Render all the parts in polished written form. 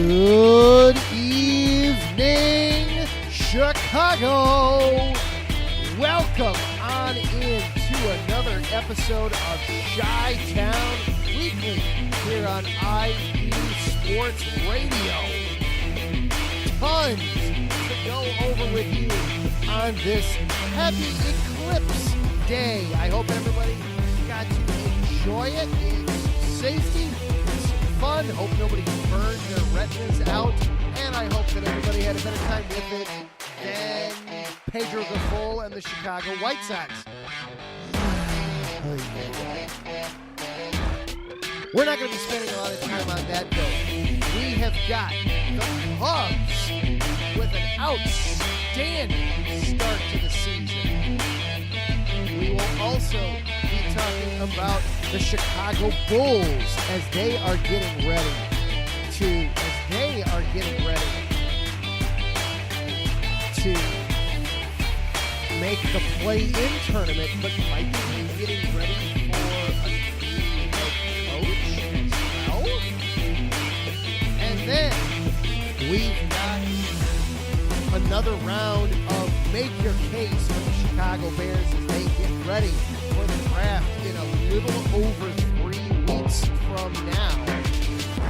Good evening, Chicago. Welcome on into another episode of Chi-Town Weekly here on IE Sports Radio. Tons to go over with you on this happy Eclipse day. I hope everybody got to enjoy it in safety. Fun. Hope nobody burned their retinas out, and I hope that everybody had a better time with it than Pedro Gaffol and the Chicago White Sox. We're not going to be spending a lot of time on that, though. We have got the Cubs with an outstanding start to the season. We will also be talking about the Chicago Bulls as they are getting ready to make the play-in tournament, but might be getting ready for a new coach as well. And then we've got another round of make your case for the Chicago Bears as they get ready for the draft in a little over 3 weeks from now.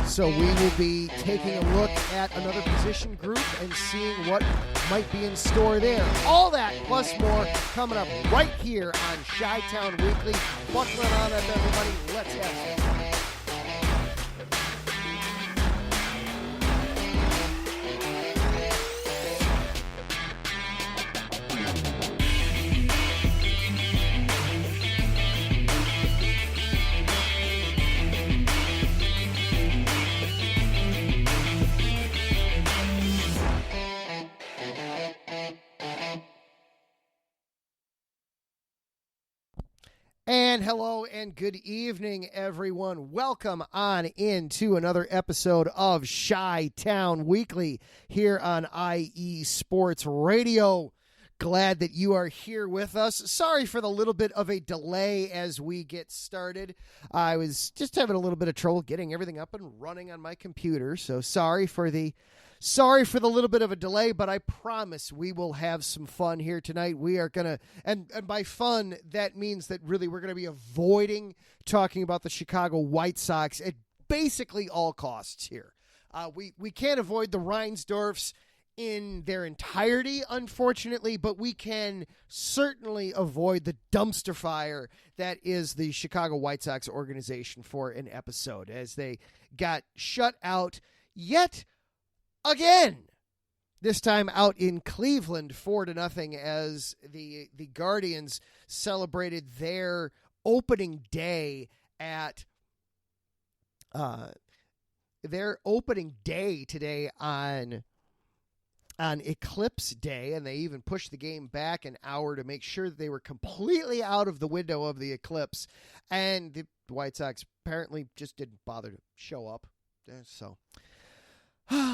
So we will be taking a look at another position group and seeing what might be in store there. All that plus more coming up right here on Chi-Town Weekly. Buckling on up, everybody. Let's have some fun. And hello and good evening, everyone. Welcome on into another episode of Chi-Town Weekly here on IE Sports Radio. Glad that you are here with us. Sorry for the little bit of a delay as we get started. I was just having a little bit of trouble getting everything up and running on my computer, so sorry for the little bit of a delay, but I promise we will have some fun here tonight. We are going to, and by fun, that means that really we're going to be avoiding talking about the Chicago White Sox at basically all costs here. We can't avoid the Reinsdorfs in their entirety, unfortunately, but we can certainly avoid the dumpster fire that is the Chicago White Sox organization for an episode as they got shut out yet again, this time out in Cleveland 4-0 as the Guardians celebrated their opening day at today on Eclipse Day, and they even pushed the game back an hour to make sure that they were completely out of the window of the eclipse, and the White Sox apparently just didn't bother to show up, so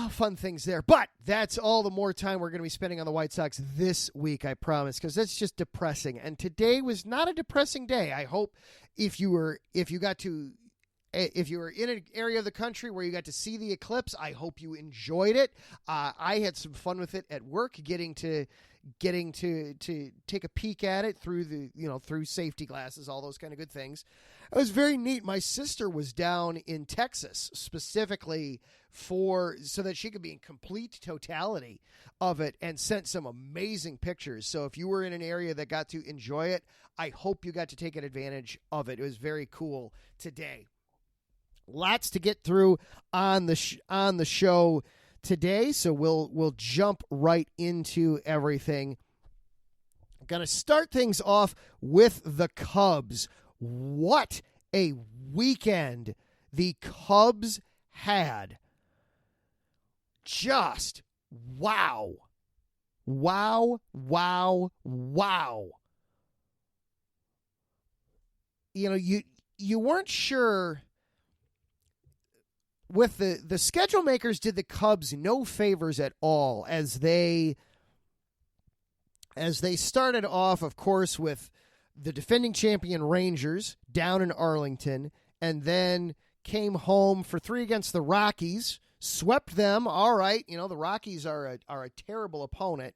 fun things there. But that's all the more time we're going to be spending on the White Sox this week, I promise, because that's just depressing. And today was not a depressing day. I hope if you were in an area of the country where you got to see the eclipse, I hope you enjoyed it. I had some fun with it at work, getting to take a peek at it through safety glasses, all those kind of good things. It was very neat. My sister was down in Texas specifically so that she could be in complete totality of it and sent some amazing pictures. So if you were in an area that got to enjoy it, I hope you got to take advantage of it. It was very cool today. Lots to get through on the show today, so we'll jump right into everything. I'm going to start things off with the Cubs. What a weekend the Cubs had. Just wow. Wow, wow, wow. You know, you weren't sure. With the schedule makers did the Cubs no favors at all as they started off, of course, with the defending champion Rangers down in Arlington, and then came home for 3 against the Rockies, swept them. All right, the Rockies are a terrible opponent.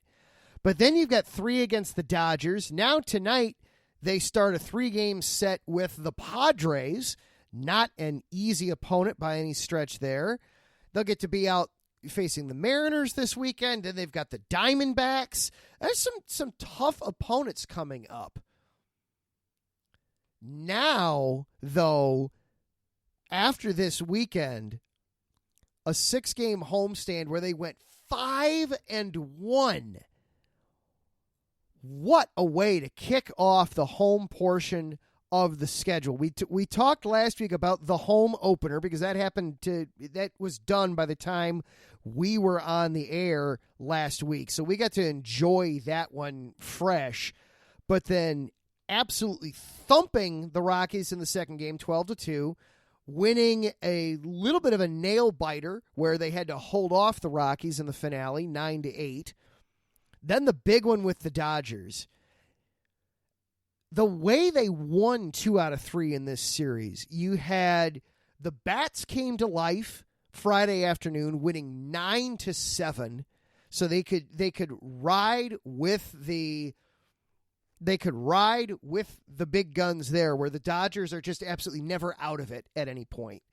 But then you've got 3 against the Dodgers. Now tonight they start a 3-game set with the Padres. Not an easy opponent by any stretch there. They'll get to be out facing the Mariners this weekend. Then they've got the Diamondbacks. There's some tough opponents coming up. Now, though, after this weekend, a 6-game homestand where they went 5-1. What a way to kick off the home portion of the schedule. We talked last week about the home opener because that was done by the time we were on the air last week. So we got to enjoy that one fresh. But then absolutely thumping the Rockies in the second game, 12-2, winning a little bit of a nail biter where they had to hold off the Rockies in the finale, 9-8. Then the big one with the Dodgers. The way they won 2 out of 3 in this series, you had the bats came to life Friday afternoon, winning 9-7, so they could ride with the big guns there, where the Dodgers are just absolutely never out of it at any point.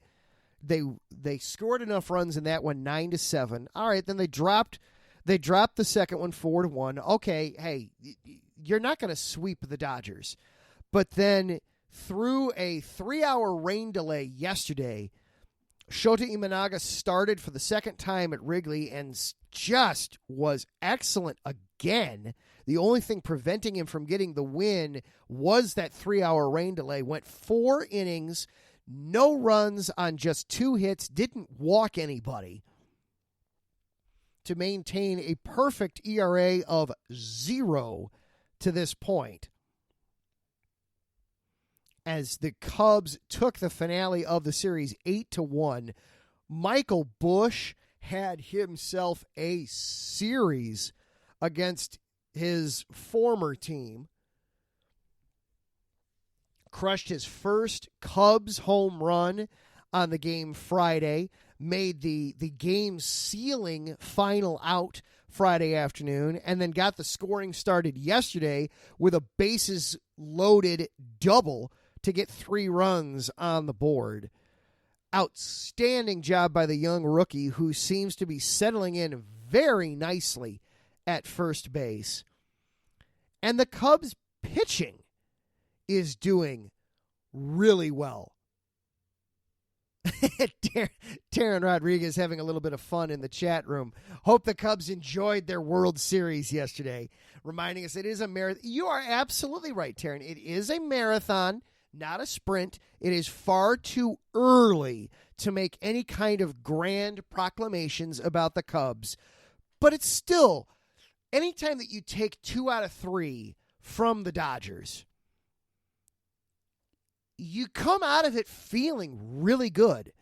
They scored enough runs in that one, 9-7. All right, then they dropped the second one 4-1. Okay, hey, you're not going to sweep the Dodgers. But then through a 3-hour rain delay yesterday, Shota Imanaga started for the second time at Wrigley and just was excellent again. The only thing preventing him from getting the win was that 3-hour rain delay. Went 4 innings, no runs on just 2 hits, didn't walk anybody, to maintain a perfect ERA of 0 to this point, as the Cubs took the finale of the series 8-1. Michael Busch had himself a series against his former team. Crushed his first Cubs home run on the game Friday. Made the game-sealing final out Friday afternoon, and then got the scoring started yesterday with a bases-loaded double to get 3 runs on the board. Outstanding job by the young rookie, who seems to be settling in very nicely at first base. And the Cubs pitching is doing really well. Taryn Rodriguez having a little bit of fun in the chat room. Hope the Cubs enjoyed their World Series yesterday, reminding us it is a marathon. You are absolutely right, Taryn. It is a marathon, not a sprint. It is far too early to make any kind of grand proclamations about the Cubs. But it's still, anytime that you take 2 out of 3 from the Dodgers, you come out of it feeling really good.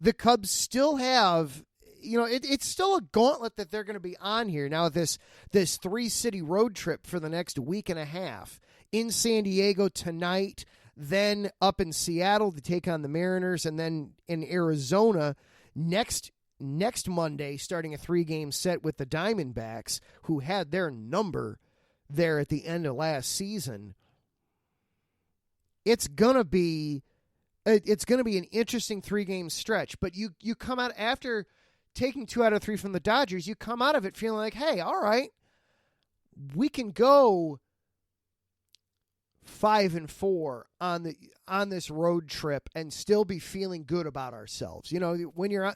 The Cubs still have, it's still a gauntlet that they're going to be on here now. This 3-city road trip for the next week and a half, in San Diego tonight, then up in Seattle to take on the Mariners, and then in Arizona next Monday, starting a 3-game set with the Diamondbacks, who had their number there at the end of last season. It's gonna be an interesting 3-game stretch, but you come out after taking 2 out of 3 from the Dodgers. You come out of it feeling like, hey, all right, we can go 5-4 on this road trip and still be feeling good about ourselves. When you're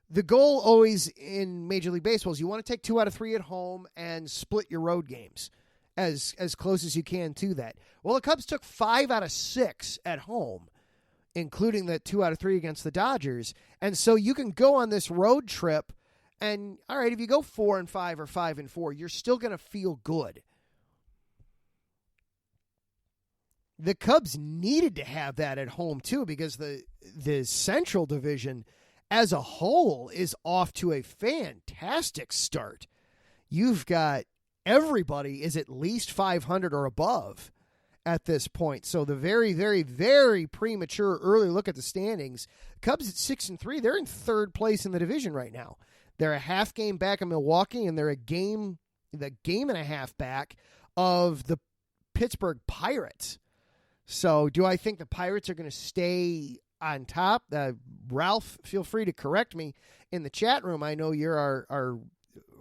the goal always in Major League Baseball is you want to take 2 out of 3 at home and split your road games as close as you can to that. Well, the Cubs took 5 out of 6 at home, including the 2 out of 3 against the Dodgers. And so you can go on this road trip, and all right, if you go 4-5 or 5-4, you're still going to feel good. The Cubs needed to have that at home too, because the Central Division as a whole is off to a fantastic start. You've got everybody is at least 500 or above, at this point. So the very, very, very premature early look at the standings. Cubs at 6-3. They're in third place in the division right now. They're a half game back of Milwaukee, and they're a game and a half back of the Pittsburgh Pirates. So do I think the Pirates are going to stay on top? Ralph, feel free to correct me in the chat room. I know you're our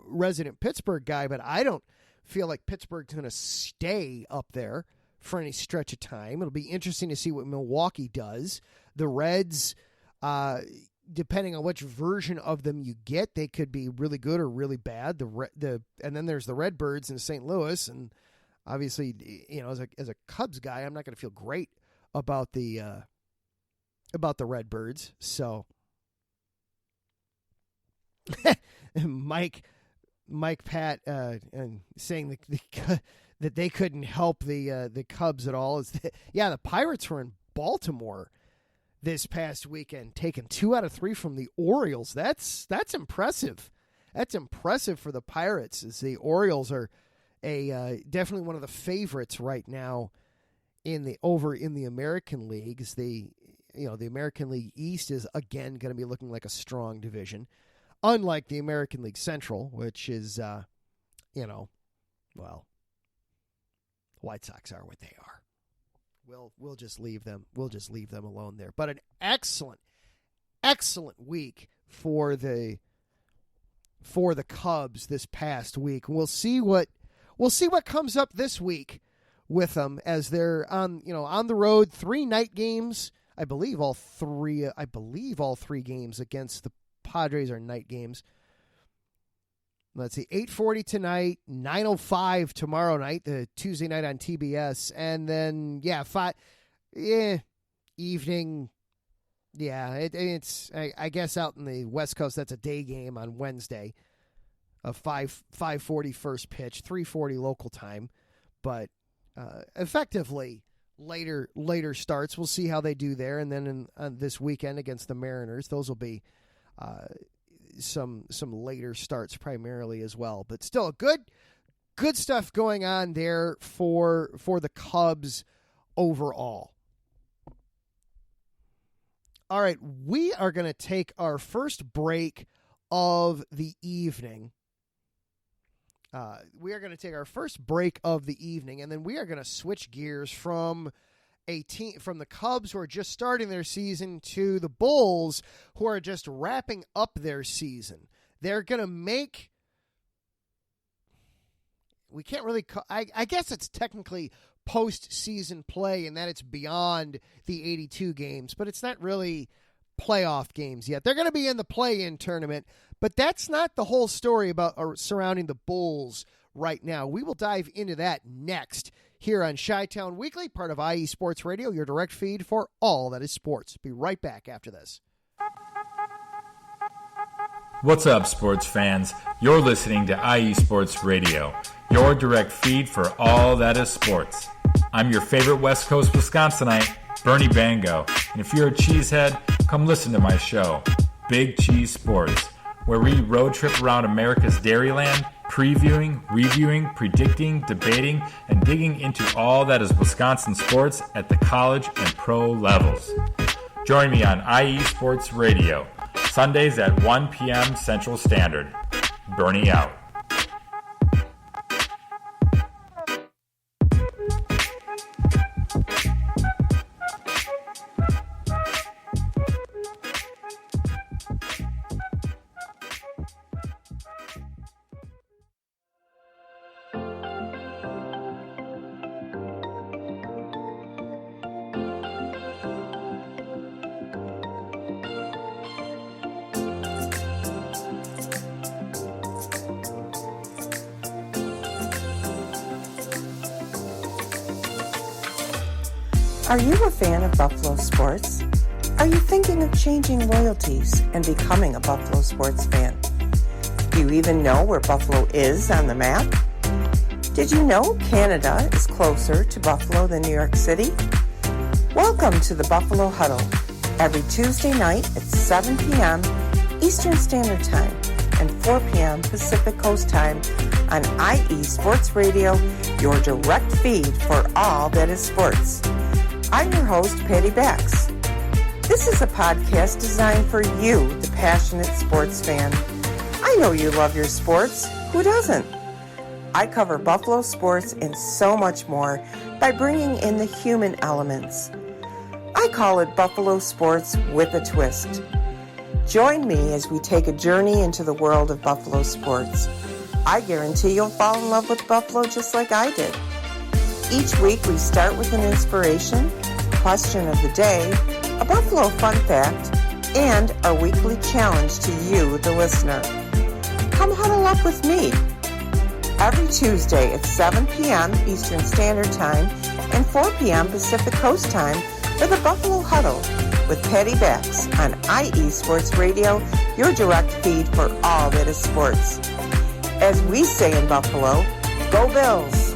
resident Pittsburgh guy, but I don't feel like Pittsburgh's going to stay up there for any stretch of time. It'll be interesting to see what Milwaukee does. The Reds, depending on which version of them you get, they could be really good or really bad. And then there's the Redbirds in St. Louis, and obviously, as a Cubs guy, I'm not going to feel great about the Redbirds. So, Mike Pat saying that they couldn't help the Cubs at all. The Pirates were in Baltimore this past weekend, taking 2 out of 3 from the Orioles. That's impressive. That's impressive for the Pirates, as the Orioles are definitely one of the favorites right now in the American leagues. The American League East is again going to be looking like a strong division, unlike the American League Central, which is White Sox are what they are. We'll just leave them. We'll just leave them alone there. But an excellent week for the Cubs this past week. We'll see what comes up this week with them, as they're on the road, 3 night games. I believe all three games against the Padres are night games. Let's see, 8:40 tonight, 9:05 tomorrow night, the Tuesday night on TBS, and then evening. Yeah, it's I guess out in the West Coast that's a day game on Wednesday, a 5:40 first pitch, 3:40 local time, but effectively later starts. We'll see how they do there, and then this weekend against the Mariners, those will be some later starts primarily as well, but still good stuff going on there for the Cubs overall. All right, we are going to take our first break of the evening. And then we are going to switch gears from from the Cubs, who are just starting their season, to the Bulls, who are just wrapping up their season. They're going to make, we can't really, I guess it's technically postseason play, and that it's beyond the 82 games, but it's not really playoff games yet. They're going to be in the play-in tournament, but that's not the whole story about surrounding the Bulls right now. We will dive into that next here on Chi-Town Weekly, part of IE Sports Radio, your direct feed for all that is sports. Be right back after this. What's up, sports fans? You're listening to IE Sports Radio, your direct feed for all that is sports. I'm your favorite West Coast Wisconsinite, Bernie Bango, and if you're a cheesehead, come listen to my show, Big Cheese Sports, where we road trip around America's Dairyland, previewing, reviewing, predicting, debating, and digging into all that is Wisconsin sports at the college and pro levels. Join me on IE Sports Radio, Sundays at 1 p.m. Central Standard. Bernie out. Are you a fan of Buffalo sports? Are you thinking of changing loyalties and becoming a Buffalo sports fan? Do you even know where Buffalo is on the map? Did you know Canada is closer to Buffalo than New York City? Welcome to the Buffalo Huddle, every Tuesday night at 7 p.m. Eastern Standard Time and 4 p.m. Pacific Coast Time on IE Sports Radio, your direct feed for all that is sports. I'm your host, Patty Bax. This is a podcast designed for you, the passionate sports fan. I know you love your sports. Who doesn't? I cover Buffalo sports and so much more by bringing in the human elements. I call it Buffalo Sports with a Twist. Join me as we take a journey into the world of Buffalo sports. I guarantee you'll fall in love with Buffalo just like I did. Each week we start with an inspiration, question of the day, a Buffalo fun fact, and our weekly challenge to you, the listener. Come huddle up with me. Every Tuesday at 7 p.m. Eastern Standard Time and 4 p.m. Pacific Coast Time for the Buffalo Huddle with Patty Bax on IE Sports Radio, your direct feed for all that is sports. As we say in Buffalo, go Bills!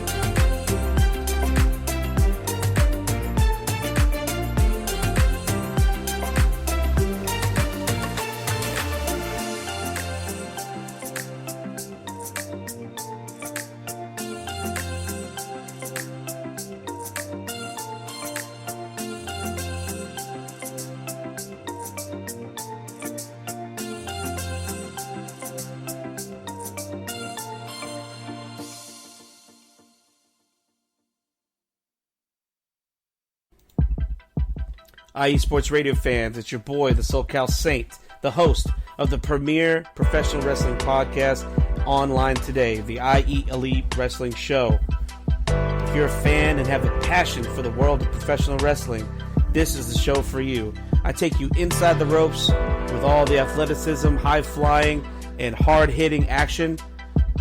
IE Sports Radio fans, it's your boy, the SoCal Saint, the host of the premier professional wrestling podcast online today, the IE Elite Wrestling Show. If you're a fan and have a passion for the world of professional wrestling, this is the show for you. I take you inside the ropes with all the athleticism, high-flying, and hard-hitting action,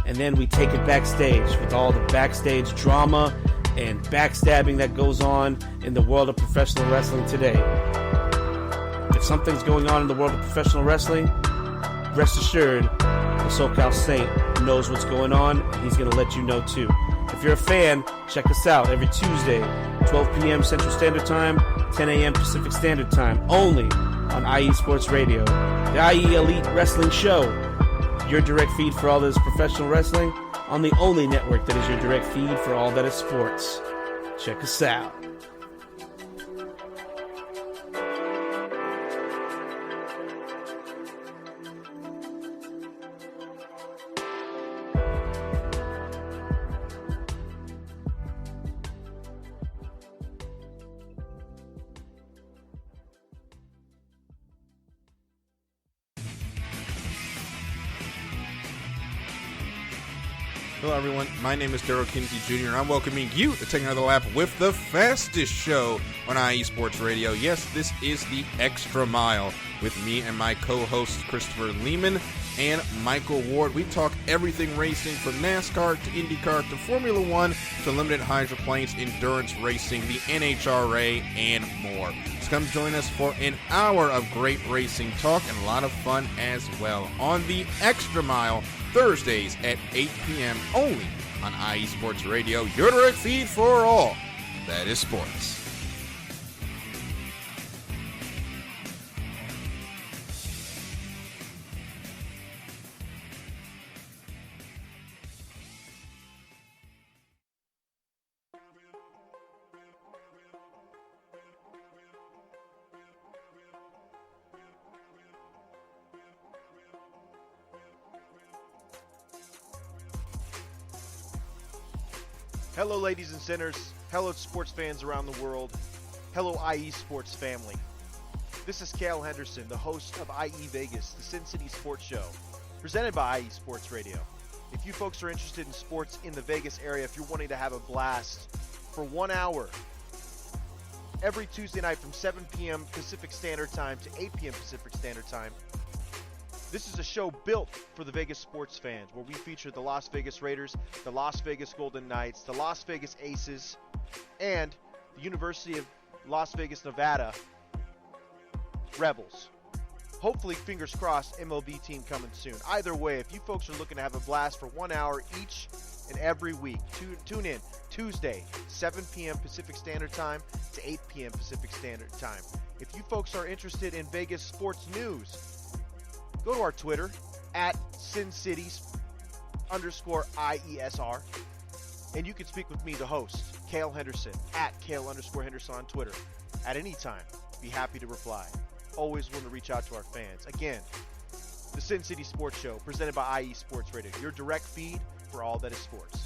and then we take it backstage with all the backstage drama and backstabbing that goes on in the world of professional wrestling today. If something's going on in the world of professional wrestling, rest assured, the SoCal Saint knows what's going on, and he's going to let you know too. If you're a fan, check us out every Tuesday, 12 p.m. Central Standard Time, 10 a.m. Pacific Standard Time, only on IE Sports Radio. The IE Elite Wrestling Show, your direct feed for all that is professional wrestling, on the only network that is your direct feed for all that is sports. Check us out. Hello, everyone. My name is Daryl Kinsey Jr., and I'm welcoming you to take another lap with the fastest show on IE Sports Radio. Yes, this is the Extra Mile with me and my co-hosts Christopher Lehman and Michael Ward. We talk everything racing from NASCAR to IndyCar to Formula One to limited hydroplanes, endurance racing, the NHRA, and more. So come join us for an hour of great racing talk and a lot of fun as well on the Extra Mile, Thursdays at 8 p.m. only on IE Sports Radio, your direct feed for all that is sports. Hello, ladies and sinners. Hello, sports fans around the world. Hello, IE Sports family. This is Cale Henderson, the host of IE Vegas, the Sin City Sports Show, presented by IE Sports Radio. If you folks are interested in sports in the Vegas area, if you're wanting to have a blast for 1 hour, every Tuesday night from 7 p.m. Pacific Standard Time to 8 p.m. Pacific Standard Time, this is a show built for the Vegas sports fans, where we feature the Las Vegas Raiders, the Las Vegas Golden Knights, the Las Vegas Aces, and the University of Las Vegas, Nevada Rebels. Hopefully, fingers crossed, MLB team coming soon. Either way, if you folks are looking to have a blast for 1 hour each and every week, tune in Tuesday, 7 p.m. Pacific Standard Time to 8 p.m. Pacific Standard Time. If you folks are interested in Vegas sports news, go to our Twitter, at Sin Cities _IESR. And you can speak with me, the host, Cale Henderson, at Cale_Henderson on Twitter. At any time, be happy to reply. Always want to reach out to our fans. Again, the Sin City Sports Show, presented by IE Sports Radio, your direct feed for all that is sports.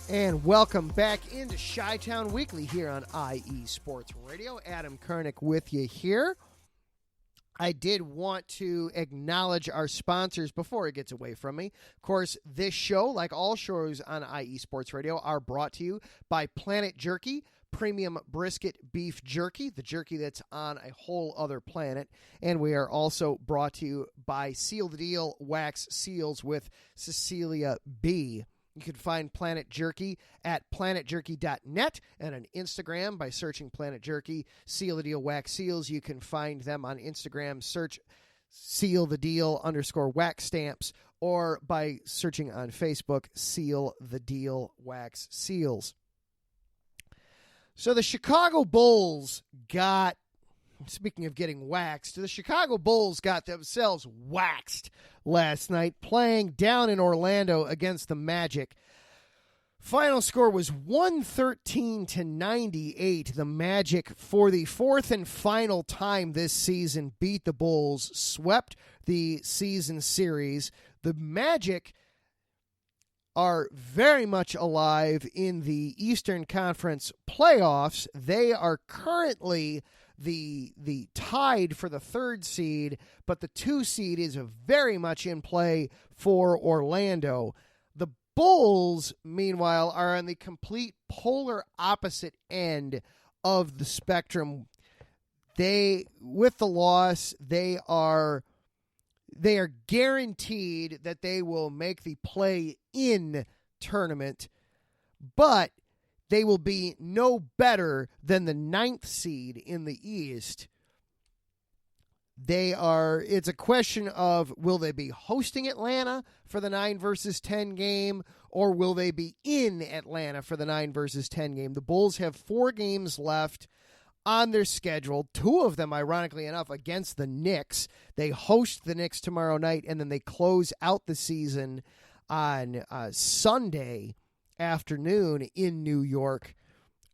And welcome back into Chi-Town Weekly here on IE Sports Radio. Adam Kernick with you here. I did want to acknowledge our sponsors before it gets away from me. Of course, this show, like all shows on IE Sports Radio, are brought to you by Planet Jerky, premium brisket beef jerky, the jerky that's on a whole other planet. And we are also brought to you by Seal the Deal Wax Seals with Cecilia B. You can find Planet Jerky at planetjerky.net and on Instagram by searching Planet Jerky. Seal the Deal Wax Seals, you can find them on Instagram. Search Seal the Deal _wax stamps, or by searching on Facebook, Seal the Deal Wax Seals. So the Chicago Bulls got, speaking of getting waxed, the Chicago Bulls got themselves waxed last night playing down in Orlando against the Magic. Final score was 113-98. The Magic, for the fourth and final time this season, beat the Bulls, swept the season series. The Magic are very much alive in the Eastern Conference playoffs. They are currently the tied for the third seed, but the 2 seed is very much in play for Orlando. The Bulls, meanwhile, are on the complete polar opposite end of the spectrum. With the loss, they are guaranteed that they will make the play-in tournament, but they will be no better than the 9th seed in the East. It's a question of, will they be hosting Atlanta for the 9 versus 10 game, or will they be in Atlanta for the 9 versus 10 game? The Bulls have 4 games left on their schedule, 2 of them, ironically enough, against the Knicks. They host the Knicks tomorrow night, and then they close out the season on Sunday afternoon in New York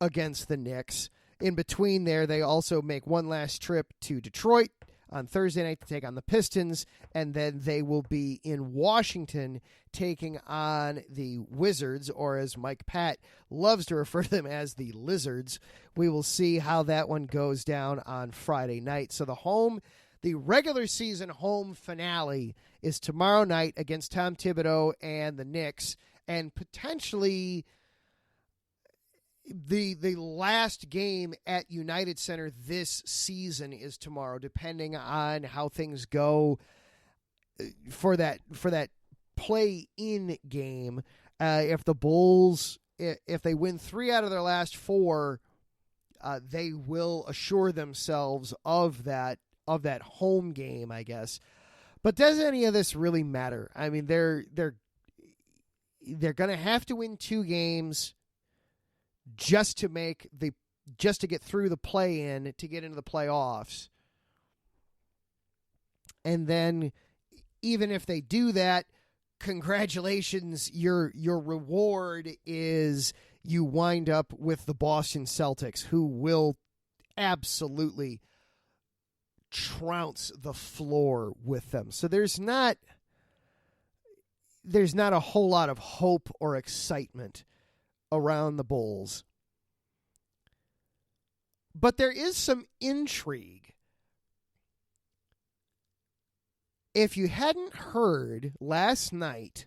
against the Knicks. In between there, they also make one last trip to Detroit on Thursday night to take on the Pistons, and then they will be in Washington taking on the Wizards, or as Mike Pat loves to refer to them as, the Lizards. We will see how that one goes down on Friday night. So the regular season home finale is tomorrow night against Tom Thibodeau and the Knicks, and potentially the last game at United Center this season is tomorrow, depending on how things go for that play-in game. If the Bulls, if they win 3 out of their last 4, they will assure themselves of that home game, I guess. But does any of this really matter? I mean, they're going to have to win 2 games just to get through the play-in to get into the playoffs. And then even if they do that, congratulations, your reward is you wind up with the Boston Celtics, who will absolutely trounce the floor with them. So there's not a whole lot of hope or excitement around the Bulls. But there is some intrigue. If you hadn't heard last night,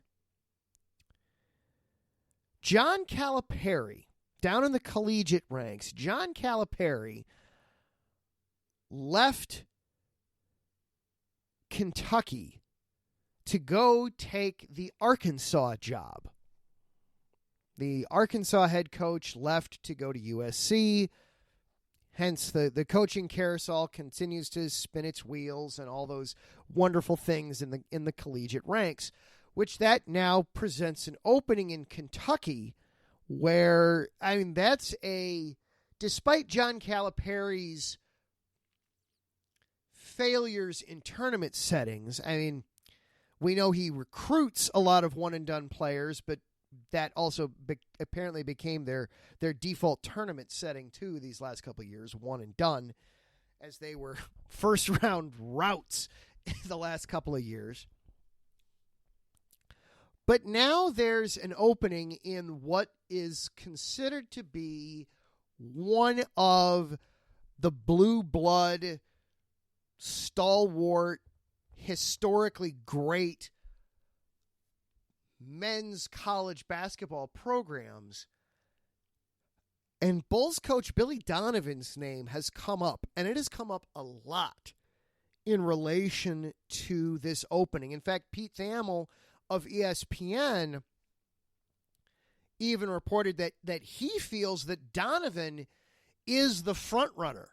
John Calipari, down in the collegiate ranks, John Calipari left Kentucky to go take the Arkansas job. The Arkansas head coach left to go to USC. Hence, the coaching carousel continues to spin its wheels and all those wonderful things in the collegiate ranks, which that now presents an opening in Kentucky where, I mean, despite John Calipari's failures in tournament settings. I mean, we know he recruits a lot of one-and-done players, but that also apparently became their default tournament setting, too, these last couple of years, one-and-done, as they were first-round routes the last couple of years. But now there's an opening in what is considered to be one of the blue blood, stalwart, historically great men's college basketball programs. And Bulls coach Billy Donovan's name has come up, and it has come up a lot in relation to this opening. In fact, Pete Thamel of ESPN even reported that he feels that Donovan is the front runner,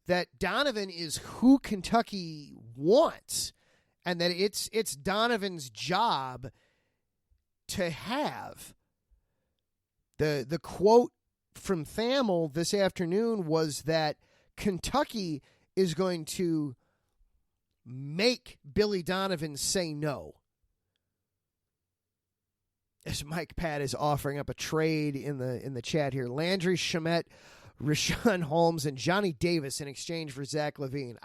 that Donovan is who Kentucky wants, and that it's Donovan's job to have. The quote from Thamel this afternoon was that Kentucky is going to make Billy Donovan say no. As Mike Pat is offering up a trade in the chat here, Landry Shamet, Rashawn Holmes, and Johnny Davis in exchange for Zach LaVine.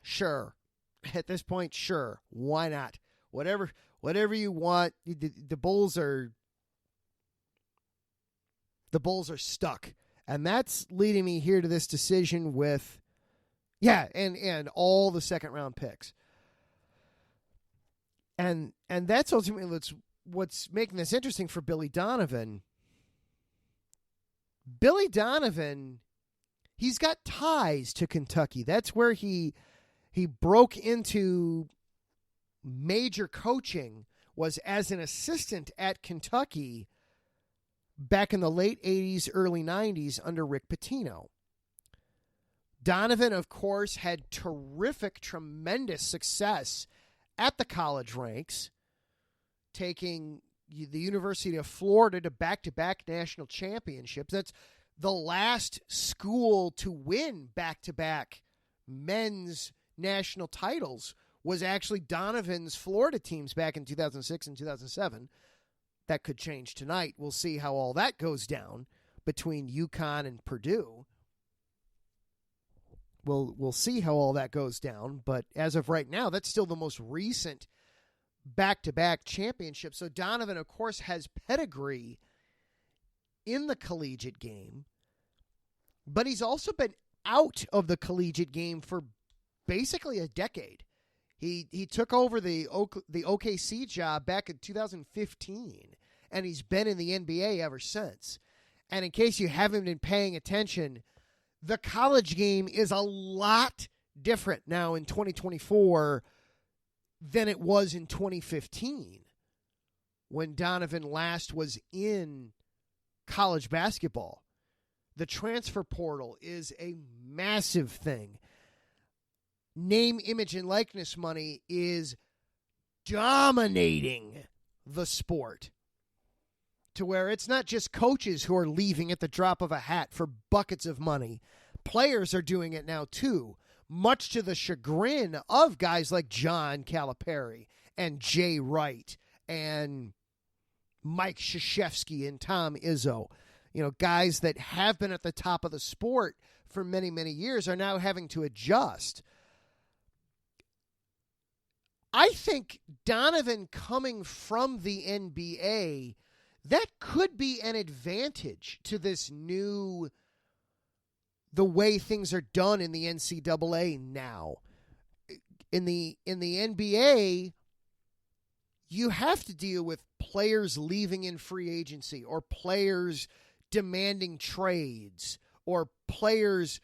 Sure. At this point, sure. Why not? Whatever you want. The Bulls are stuck. And that's leading me here to this decision with, and all the second-round picks. And that's ultimately what's making this interesting for Billy Donovan. Billy Donovan, he's got ties to Kentucky. That's where he broke into major coaching, was as an assistant at Kentucky back in the late 80s, early 90s under Rick Pitino. Donovan, of course, had tremendous success at the college ranks, taking the University of Florida to back-to-back national championships. That's the last school to win back-to-back men's national titles, was actually Donovan's Florida teams back in 2006 and 2007. That could change tonight. We'll see how all that goes down between UConn and Purdue. We'll see how all that goes down, but as of right now, that's still the most recent back-to-back championship. So Donovan, of course, has pedigree in the collegiate game, but he's also been out of the collegiate game for basically a decade. He took over the OKC job back in 2015, and he's been in the NBA ever since. And in case you haven't been paying attention, the college game is a lot different now in 2024 than it was in 2015 when Donovan last was in college basketball. The transfer portal is a massive thing. Name, image, and likeness money is dominating the sport, to where it's not just coaches who are leaving at the drop of a hat for buckets of money. Players are doing it now, too, much to the chagrin of guys like John Calipari and Jay Wright and Mike Krzyzewski and Tom Izzo. You know, guys that have been at the top of the sport for many, many years are now having to adjust. I think Donovan coming from the NBA, that could be an advantage to this new, the way things are done in the NCAA now. In the NBA, you have to deal with players leaving in free agency, or players demanding trades, or players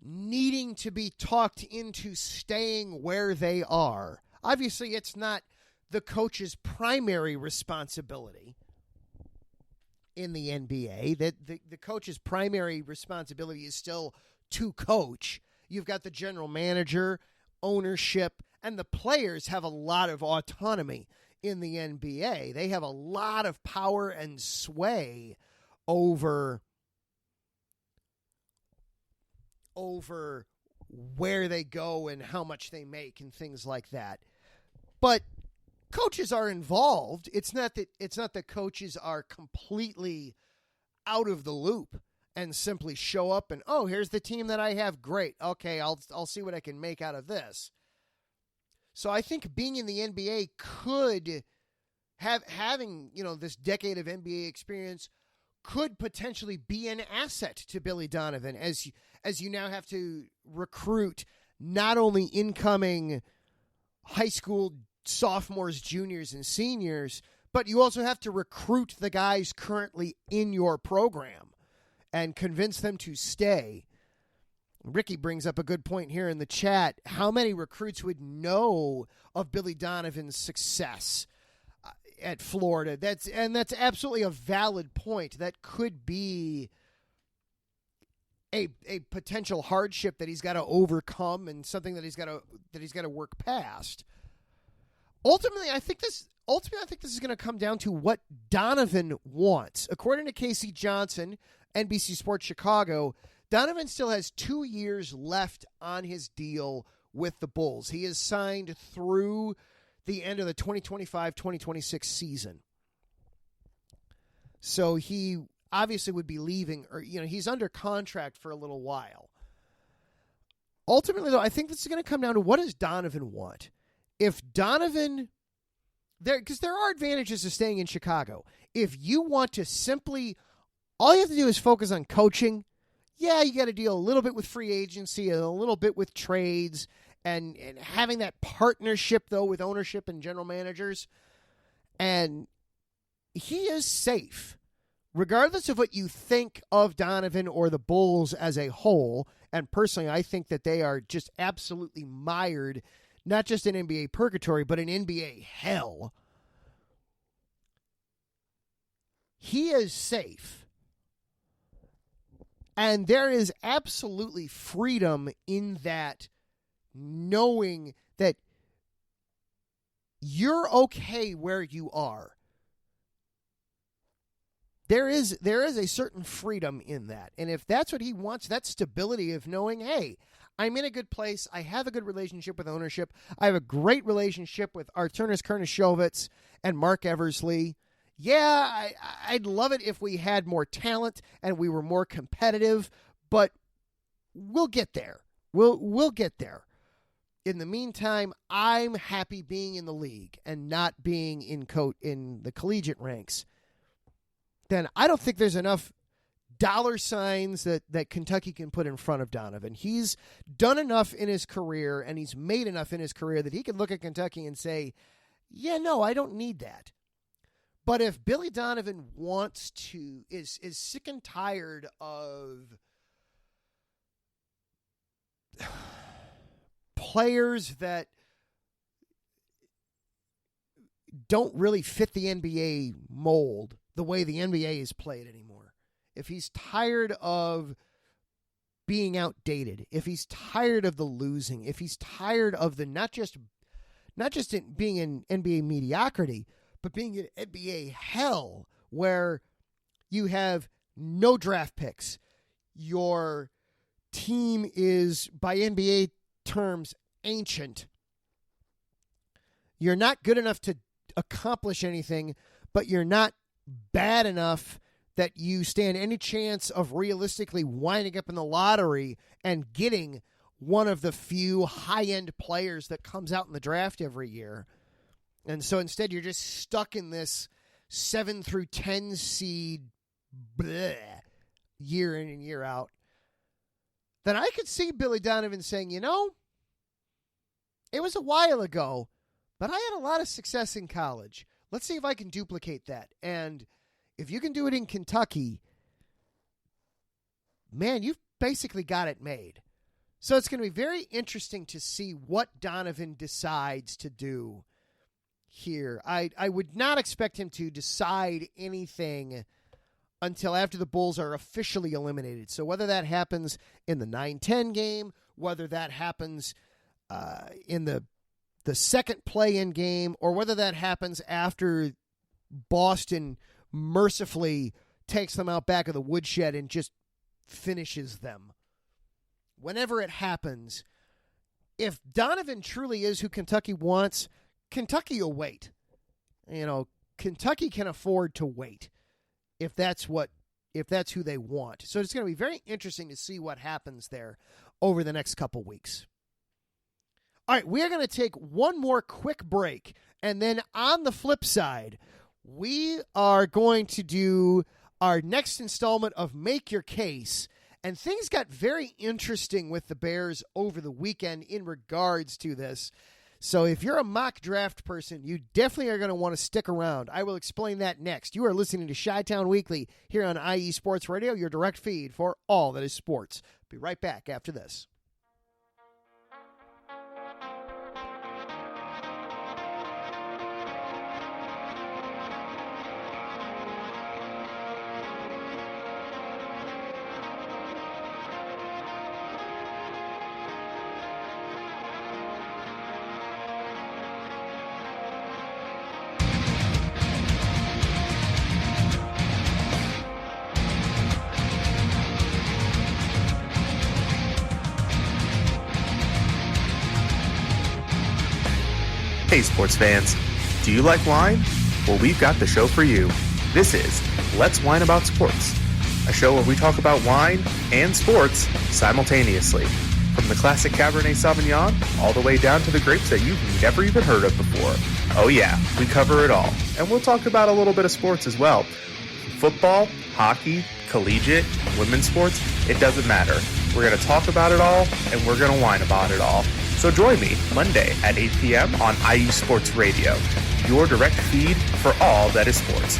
needing to be talked into staying where they are. Obviously, it's not the coach's primary responsibility in the NBA. That the coach's primary responsibility is still to coach. You've got the general manager, ownership, and the players have a lot of autonomy in the NBA. They have a lot of power and sway over over where they go and how much they make and things like that. But coaches are involved. It's not that coaches are completely out of the loop and simply show up and, oh, here's the team that I have. Great. Okay, I'll see what I can make out of this. So I think being in the NBA could having this decade of NBA experience could potentially be an asset to Billy Donovan as you now have to recruit not only incoming high school sophomores, juniors, and seniors, but you also have to recruit the guys currently in your program and convince them to stay. Ricky brings up a good point here in the chat. How many recruits would know of Billy Donovan's success at Florida? That's absolutely a valid point. That could be a potential hardship that he's got to overcome and something that he's got to work past. Ultimately, I think this is going to come down to what Donovan wants. According to Casey Johnson, NBC Sports Chicago, Donovan still has 2 years left on his deal with the Bulls. He is signed through the end of the 2025-2026 season. So he obviously would be leaving, or he's under contract for a little while. Ultimately, though, I think this is going to come down to what does Donovan want? If Donovan, because there are advantages to staying in Chicago. If you want to simply, all you have to do is focus on coaching. Yeah, you got to deal a little bit with free agency, a little bit with trades, and having that partnership, though, with ownership and general managers. And he is safe. Regardless of what you think of Donovan or the Bulls as a whole, and personally, I think that they are just absolutely mired, not just in NBA purgatory, but in NBA hell. He is safe. And there is absolutely freedom in that, knowing that you're okay where you are. There is a certain freedom in that. And if that's what he wants, that stability of knowing, hey, I'm in a good place. I have a good relationship with ownership. I have a great relationship with Arturas Karnisovas and Mark Eversley. Yeah, I'd love it if we had more talent and we were more competitive, but we'll get there. We'll get there. In the meantime, I'm happy being in the league and not being in the collegiate ranks. Then I don't think there's enough dollar signs that Kentucky can put in front of Donovan. He's done enough in his career and he's made enough in his career that he can look at Kentucky and say, yeah, no, I don't need that. But if Billy Donovan is sick and tired of players that don't really fit the NBA mold the way the NBA is played anymore, if he's tired of being outdated, if he's tired of the losing, if he's tired of the not just being in NBA mediocrity, but being in NBA hell where you have no draft picks, your team is, by NBA terms, ancient. You're not good enough to accomplish anything, but you're not bad enough that you stand any chance of realistically winding up in the lottery and getting one of the few high-end players that comes out in the draft every year. And so instead you're just stuck in this 7 through 10 seed bleh, year in and year out. Then I could see Billy Donovan saying, it was a while ago, but I had a lot of success in college. Let's see if I can duplicate that. And if you can do it in Kentucky, man, you've basically got it made. So it's going to be very interesting to see what Donovan decides to do here. I would not expect him to decide anything until after the Bulls are officially eliminated. So whether that happens in the 9-10 game, whether that happens in the second play-in game, or whether that happens after Boston mercifully takes them out back of the woodshed and just finishes them. whenever it happens, if Donovan truly is who Kentucky wants, Kentucky will wait. Kentucky can afford to wait if that's who they want. So it's going to be very interesting to see what happens there over the next couple weeks. All right, we're going to take one more quick break, and then on the flip side, we are going to do our next installment of Make Your Case, and things got very interesting with the Bears over the weekend in regards to this. So if you're a mock draft person, you definitely are going to want to stick around. I will explain that next. You are listening to Chi-Town Weekly here on IE Sports Radio, your direct feed for all that is sports. Be right back after this. Hey sports fans, do you like wine? Well, we've got the show for you. This is Let's Wine About Sports, a show where we talk about wine and sports simultaneously. From the classic Cabernet Sauvignon all the way down to the grapes that you've never even heard of before. Oh yeah, we cover it all. And we'll talk about a little bit of sports as well. Football, hockey, collegiate, women's sports, it doesn't matter. We're going to talk about it all, and we're going to whine about it all. So join me Monday at 8 p.m. on IE Sports Radio, your direct feed for all that is sports.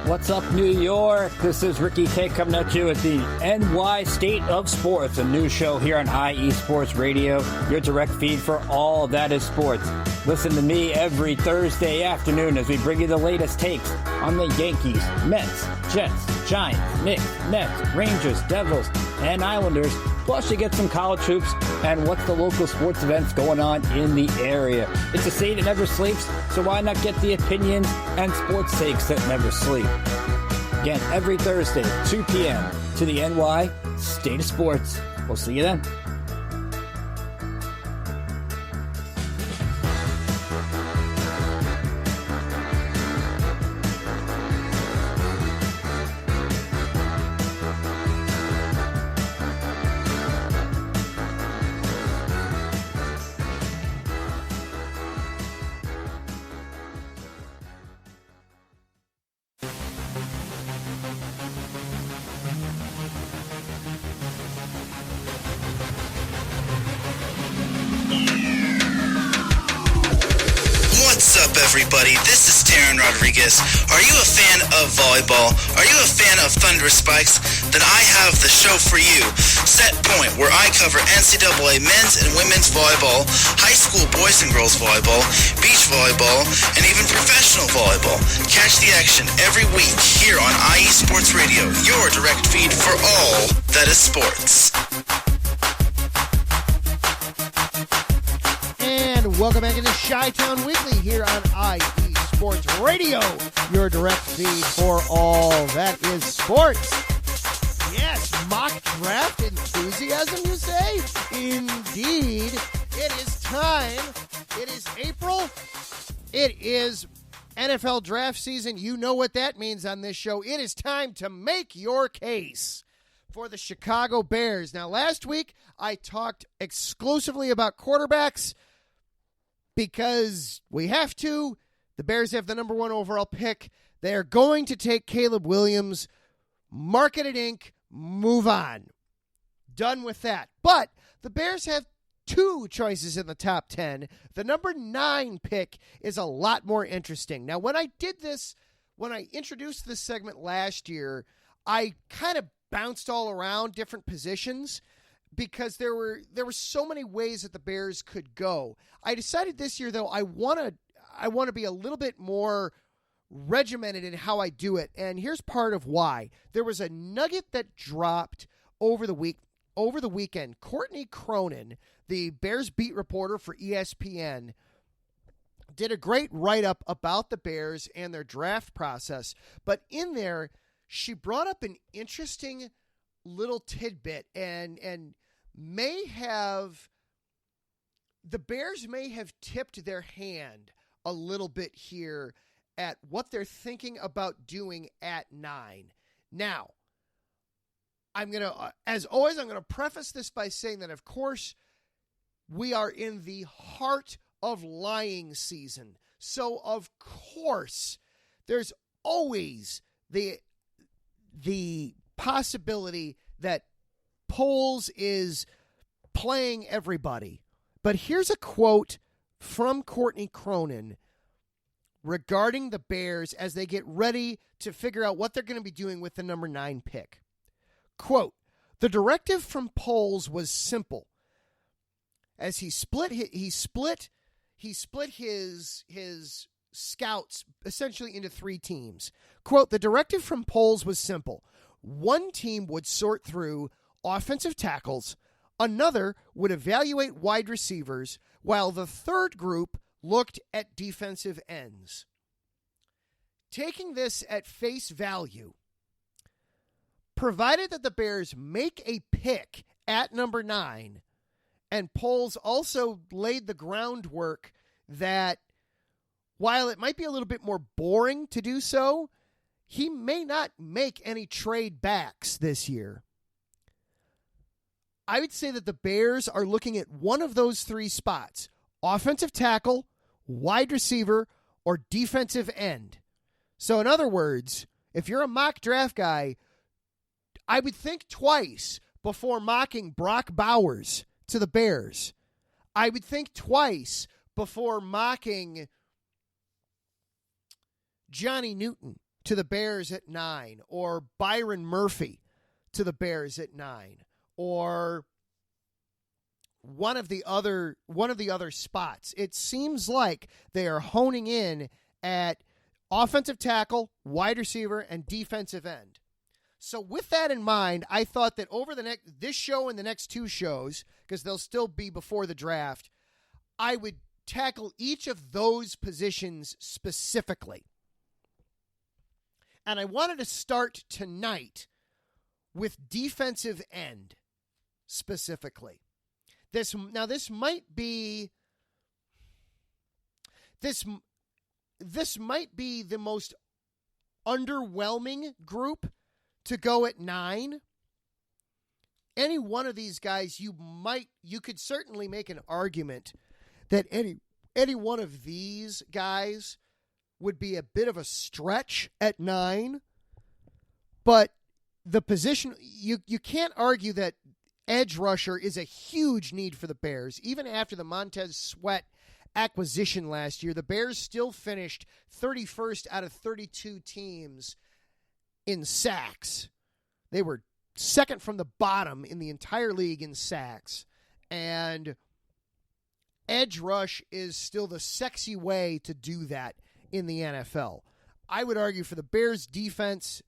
What's up, New York? This is Ricky K coming at you at the NY State of Sports, a new show here on IE Sports Radio, your direct feed for all that is sports. Listen to me every Thursday afternoon as we bring you the latest takes on the Yankees, Mets, Jets, Giants, Knicks, Nets, Rangers, Devils, and Islanders. Plus, you get some college hoops and what's the local sports events going on in the area. It's a state that never sleeps, so why not get the opinions and sports takes that never sleep? Again, every Thursday, 2 p.m. to the NY State of Sports. We'll see you then. Everybody, this is Taryn Rodriguez. Are you a fan of volleyball? Are you a fan of Thunder Spikes? Then I have the show for you, Set Point, where I cover NCAA men's and women's volleyball, high school boys and girls volleyball, beach volleyball, and even professional volleyball. Catch the action every week here on IE Sports Radio, your direct feed for all that is sports. Welcome back into Chi-Town Weekly here on IE Sports Radio, your direct feed for all that is sports. Yes, mock draft enthusiasm, you say? Indeed. It is time. It is April. It is NFL draft season. You know what that means on this show. It is time to make your case for the Chicago Bears. Now, last week, I talked exclusively about quarterbacks because we have to. The Bears have the number 1 overall pick. They're going to take Caleb Williams, mark it at ink, move on. Done with that. But the Bears have 2 choices in the top 10. The number 9 pick is a lot more interesting. Now, when I introduced this segment last year, I kind of bounced all around different positions because there were so many ways that the Bears could go. I decided this year, though, I want to be a little bit more regimented in how I do it, and here's part of why. There was a nugget that dropped over the weekend. Courtney Cronin, the Bears beat reporter for ESPN, did a great write-up about the Bears and their draft process, but in there, she brought up an interesting little tidbit and the Bears may have tipped their hand a little bit here at what they're thinking about doing at 9. Now, as always, I'm going to preface this by saying that, of course, we are in the heart of lying season. So, of course, there's always the possibility that Poles is playing everybody. But here's a quote from Courtney Cronin regarding the Bears as they get ready to figure out what they're going to be doing with the number 9 pick. Quote, "The directive from Poles was simple. As he split his scouts essentially into 3 teams. Quote, "The directive from Poles was simple. One team would sort through offensive tackles, another would evaluate wide receivers, while the third group looked at defensive ends." Taking this at face value, provided that the Bears make a pick at number 9, and Poles also laid the groundwork that while it might be a little bit more boring to do so, he may not make any trade backs this year. I would say that the Bears are looking at one of those 3 spots: offensive tackle, wide receiver, or defensive end. So in other words, if you're a mock draft guy, I would think twice before mocking Brock Bowers to the Bears. I would think twice before mocking Johnny Newton to the Bears at 9, or Byron Murphy to the Bears at 9, or one of the other spots. It seems like they are honing in at offensive tackle, wide receiver, and defensive end. So with that in mind, I thought that over this show and the next 2 shows, because they'll still be before the draft, I would tackle each of those positions specifically. And I wanted to start tonight with defensive end specifically. This might be the most underwhelming group to go at 9. Any one of these guys, you could certainly make an argument that any one of these guys would be a bit of a stretch at 9. But the position, you can't argue that edge rusher is a huge need for the Bears. Even after the Montez Sweat acquisition last year, the Bears still finished 31st out of 32 teams in sacks. They were second from the bottom in the entire league in sacks. And edge rush is still the sexy way to do that in the NFL. I would argue for the Bears defense,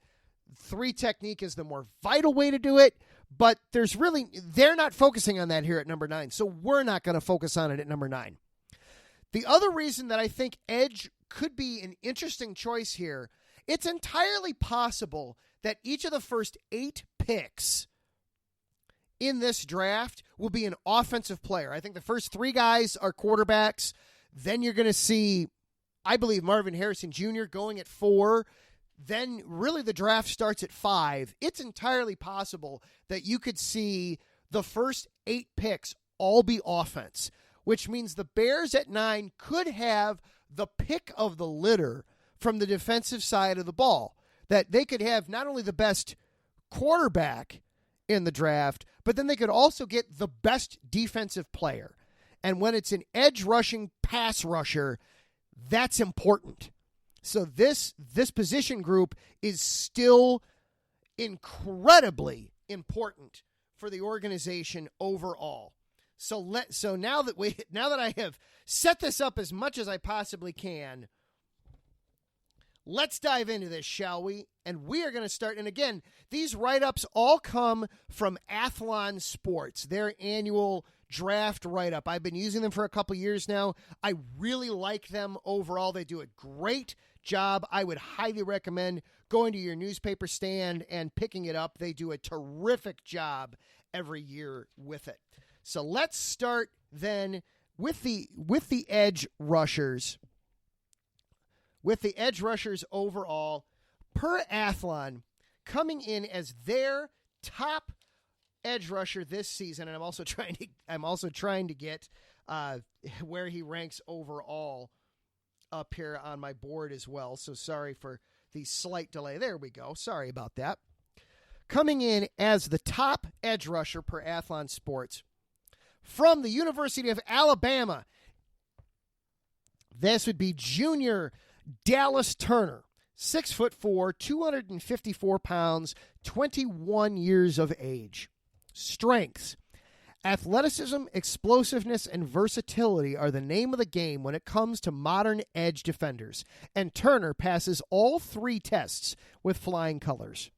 3 technique is the more vital way to do it, but they're not focusing on that here at number 9, so we're not going to focus on it at number 9. The other reason that I think edge could be an interesting choice here, it's entirely possible that each of the first 8 picks in this draft will be an offensive player. I think the first 3 guys are quarterbacks. Then you're going to see, I believe, Marvin Harrison Jr. going at 4. Then really the draft starts at 5. It's entirely possible that you could see the first 8 picks all be offense. which means the Bears at 9 could have the pick of the litter from the defensive side of the ball. That they could have not only the best quarterback in the draft, but then they could also get the best defensive player. And when it's an edge rushing pass rusher, that's important. So this position group is still incredibly important for the organization overall. So now that I have set this up as much as I possibly can, let's dive into this, shall we? And we are going to start. And again, these write-ups all come from Athlon Sports, their annual draft write-up. I've been using them for a couple years now. I really like them overall. They do a great job. I would highly recommend going to your newspaper stand and picking it up. They do a terrific job every year with it. So let's start then with the edge rushers. With the edge rushers overall, per Athlon, coming in as their top edge rusher this season, and I'm also trying to get where he ranks overall up here on my board as well. So sorry for the slight delay. There we go. Sorry about that. Coming in as the top edge rusher per Athlon Sports from the University of Alabama, this would be junior Dallas Turner, 6'4", 254 pounds, 21 years of age. Strengths: athleticism, explosiveness, and versatility are the name of the game when it comes to modern edge defenders, and Turner passes all 3 tests with flying colors.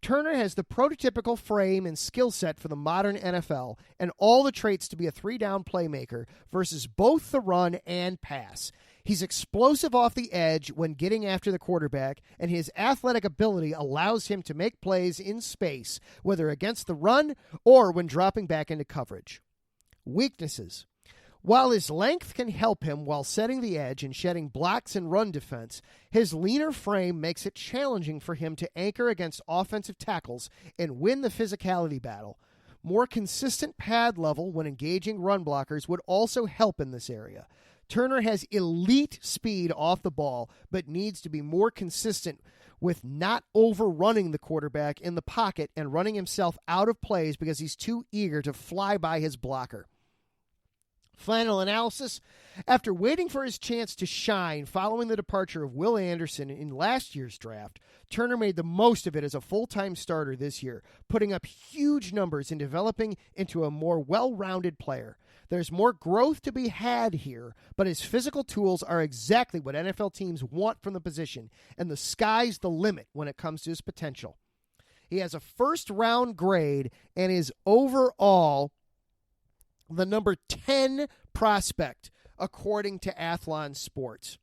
Turner has the prototypical frame and skill set for the modern NFL and all the traits to be a 3-down playmaker versus both the run and pass. He's explosive off the edge when getting after the quarterback, and his athletic ability allows him to make plays in space, whether against the run or when dropping back into coverage. Weaknesses: while his length can help him while setting the edge and shedding blocks and run defense, his leaner frame makes it challenging for him to anchor against offensive tackles and win the physicality battle. More consistent pad level when engaging run blockers would also help in this area. Turner has elite speed off the ball, but needs to be more consistent with not overrunning the quarterback in the pocket and running himself out of plays because he's too eager to fly by his blocker. Final analysis: after waiting for his chance to shine following the departure of Will Anderson in last year's draft, Turner made the most of it as a full-time starter this year, putting up huge numbers and developing into a more well-rounded player. There's more growth to be had here, but his physical tools are exactly what NFL teams want from the position, and the sky's the limit when it comes to his potential. He has a first-round grade and is overall the number 10 prospect, according to Athlon Sports.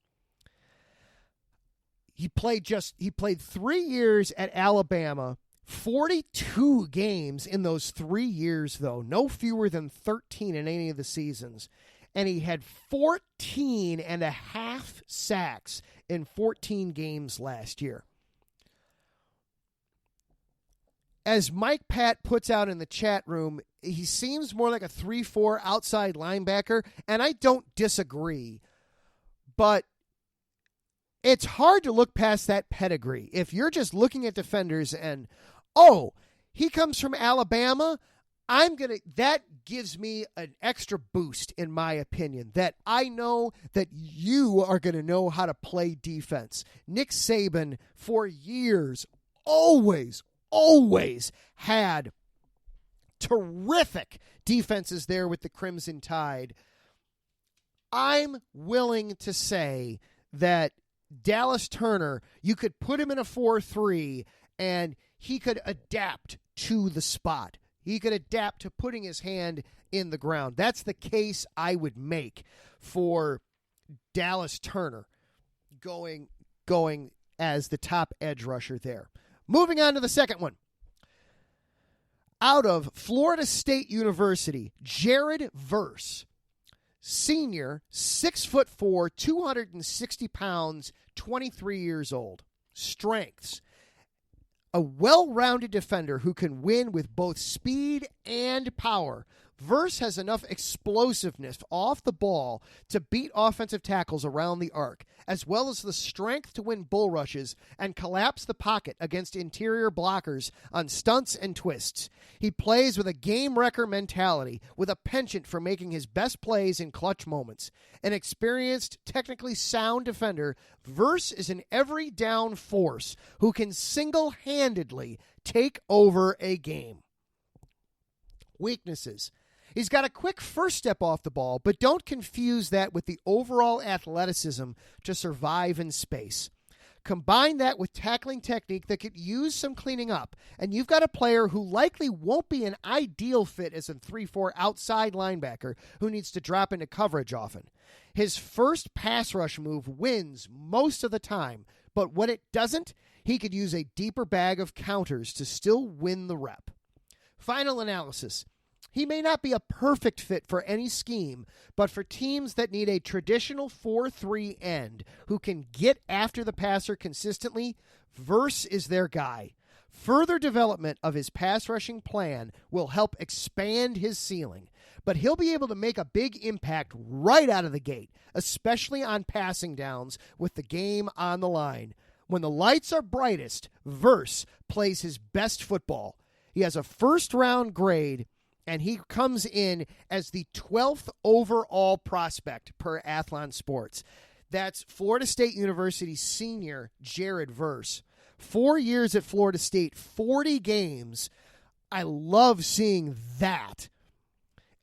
He played 3 years at Alabama, 42 games in those 3 years, though, no fewer than 13 in any of the seasons. And he had 14 and a half sacks in 14 games last year. As Mike Pat puts out in the chat room, he seems more like a 3-4 outside linebacker, and I don't disagree. But it's hard to look past that pedigree. If you're just looking at defenders and, oh, he comes from Alabama, that gives me an extra boost, in my opinion, that I know that you are going to know how to play defense. Nick Saban, for years, always had terrific defenses there with the Crimson Tide. I'm willing to say that Dallas Turner, you could put him in a 4-3 and he could adapt to the spot. He could adapt to putting his hand in the ground. That's the case I would make for Dallas Turner going as the top edge rusher there. Moving on to the second one. Out of Florida State University, Jared Verse, senior, 6'4", 260 pounds, 23 years old. Strengths: a well-rounded defender who can win with both speed and power. Verse has enough explosiveness off the ball to beat offensive tackles around the arc, as well as the strength to win bull rushes and collapse the pocket against interior blockers on stunts and twists. He plays with a game-wrecker mentality, with a penchant for making his best plays in clutch moments. An experienced, technically sound defender, Verse is an every-down force who can single-handedly take over a game. Weaknesses. He's got a quick first step off the ball, but don't confuse that with the overall athleticism to survive in space. Combine that with tackling technique that could use some cleaning up, and you've got a player who likely won't be an ideal fit as a 3-4 outside linebacker who needs to drop into coverage often. His first pass rush move wins most of the time, but when it doesn't, he could use a deeper bag of counters to still win the rep. Final analysis. He may not be a perfect fit for any scheme, but for teams that need a traditional 4-3 end who can get after the passer consistently, Verse is their guy. Further development of his pass rushing plan will help expand his ceiling, but he'll be able to make a big impact right out of the gate, especially on passing downs with the game on the line. When the lights are brightest, Verse plays his best football. He has a first-round grade, and he comes in as the 12th overall prospect per Athlon Sports. That's Florida State University senior Jared Verse. 4 years at Florida State, 40 games. I love seeing that.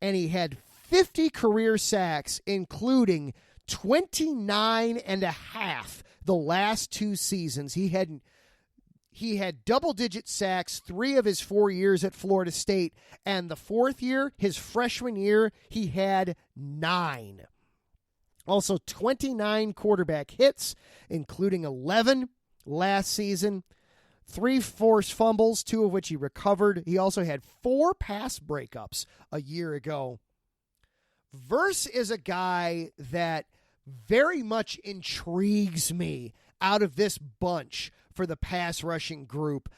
And he had 50 career sacks, including 29 and a half the last 2 seasons. He had double-digit sacks 3 of his 4 years at Florida State, and the 4th year, his freshman year, he had 9. Also, 29 quarterback hits, including 11 last season, 3 forced fumbles, 2 of which he recovered. He also had 4 pass breakups a year ago. Verse is a guy that very much intrigues me out of this bunch for the pass rushing group.